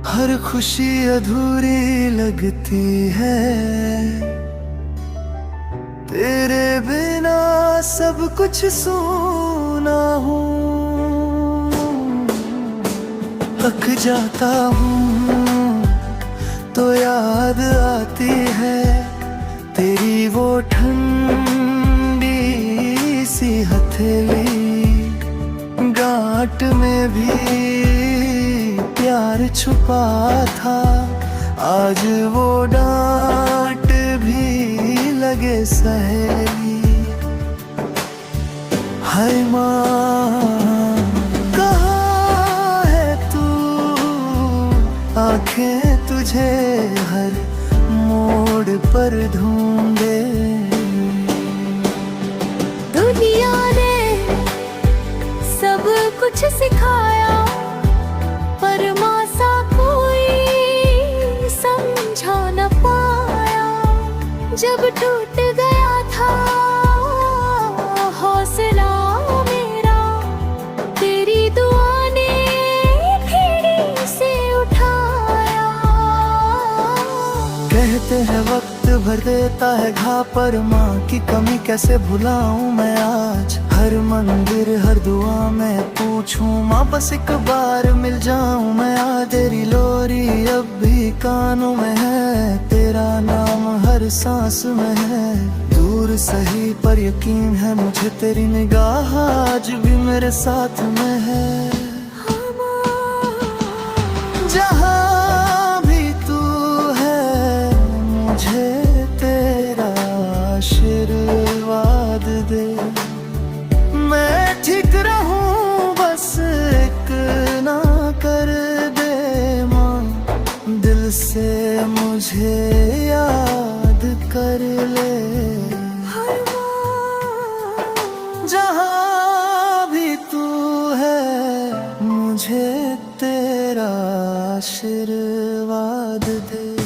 हर खुशी अधूरी लगती है, तेरे बिना सब कुछ सूना हूँ। थक जाता हूँ तो याद आती है तेरी वो ठंडी सी हथेली। गांठ में भी प्यार छुपा था, आज वो डांट भी लगे सहेली। हाय माँ कहाँ है तू, आंखें तुझे हर मोड़ पर ढूंढे। दुनिया ने सब कुछ सिखाया, पर माँ सा कोई समझा न पाया। जब टूट गया था हौसला मेरा, तेरी दुआ ने फिर से उठाया। कहते हैं वक्त भर देता है घा, पर माँ की कमी कैसे भुलाऊं मैं आज। हर मंदिर हर दुआ में पूछूं माँ, बस एक बार मिल जाऊं मैं आज। तेरी लोरी अब भी कानों में है, तेरा नाम हर सांस में है। दूर सही पर यकीन है मुझे, तेरी निगाह आज भी मेरे साथ में है। जहाँ भी तू है मुझे तेरा आशीर्वाद दे। मैं ठीक रहूं बस एक ना कर दे माँ, दिल से मुझे याद कर ले। जहाँ भी तू है मुझे तेरा आशीर्वाद दे।